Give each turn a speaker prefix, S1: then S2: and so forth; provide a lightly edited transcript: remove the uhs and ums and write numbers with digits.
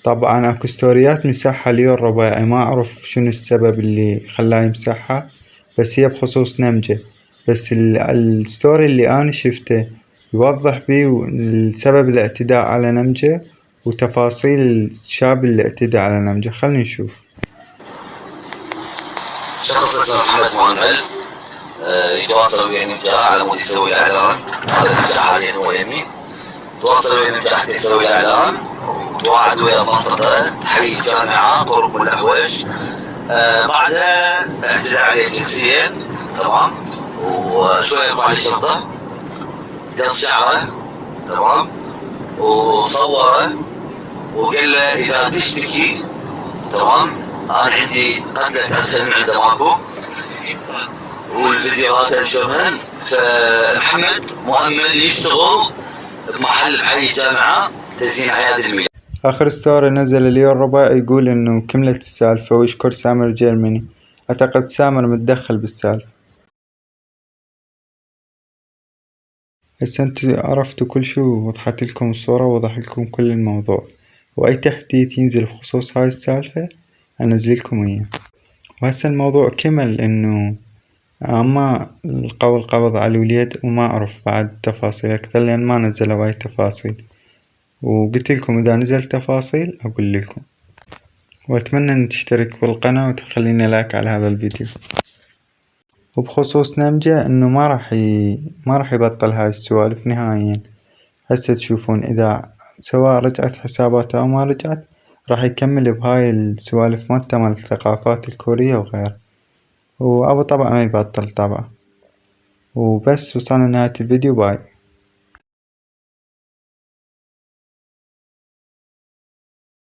S1: طبعا اكو ستوريات مسحها ليو الربيعي، ما اعرف شنو السبب اللي خلاه يمسحها، بس هي بخصوص نمجة. بس الستوري اللي انا شفته يوضح بيه سبب الاعتداء على نمجة وتفاصيل الشاب اللي اعتدى على نمجة. خلنا نشوف.
S2: شخص اسمه محمد مهمل يتواصل ويا نمجة على مود يسوي اعلان. هذا نمجة حاليا هو يمي، تواصل ويا نمجة حتى يسوي اعلان، وتواعد ويا منطقة تحيي الجامعة قرب من الأهوش. بعدها اعتدى عليه جنسيا، تمام، وشوية رفع عليه شرطة، قص شعره، تمام، وصوره وقال له إذا تشتكي، تمام، أنا عندي قتلك أسهل من عنده ماكو، والفيديوهات انشرهن. فمحمد مؤمل يشتغل بمحل بحي الجامعة تزيين عيادة المياه.
S1: آخر ستوري نزل ليو الربيعي يقول إنه كملت السالفة ويشكر سامر جيرماني. أعتقد سامر متدخل بالسالفة. هسه انتو عرفتوا كل شي، ووضحت لكم الصورة ووضح لكم كل الموضوع، وأي تحديث ينزل بخصوص هاي السالفة أنزل لكم إياه. وهسه الموضوع كمل إنه أما القبض على الوليد، وما أعرف بعد تفاصيل أكثر لأن ما نزلوا هاي التفاصيل، وقلت لكم إذا نزل تفاصيل أقول لكم. وأتمنى أن تشترك بالقناة وتخليني لايك على هذا الفيديو. وبخصوص نمجة إنه ما راح يبطل هاي السوالف نهائيا. هسه تشوفون إذا سواء رجعت حساباته أو ما رجعت راح يكمل بهاي السوالف مالته مال الثقافات الكورية وغيره، وأبو طبع ما يبطل طبعا. وبس، وصلنا نهاية الفيديو. باي.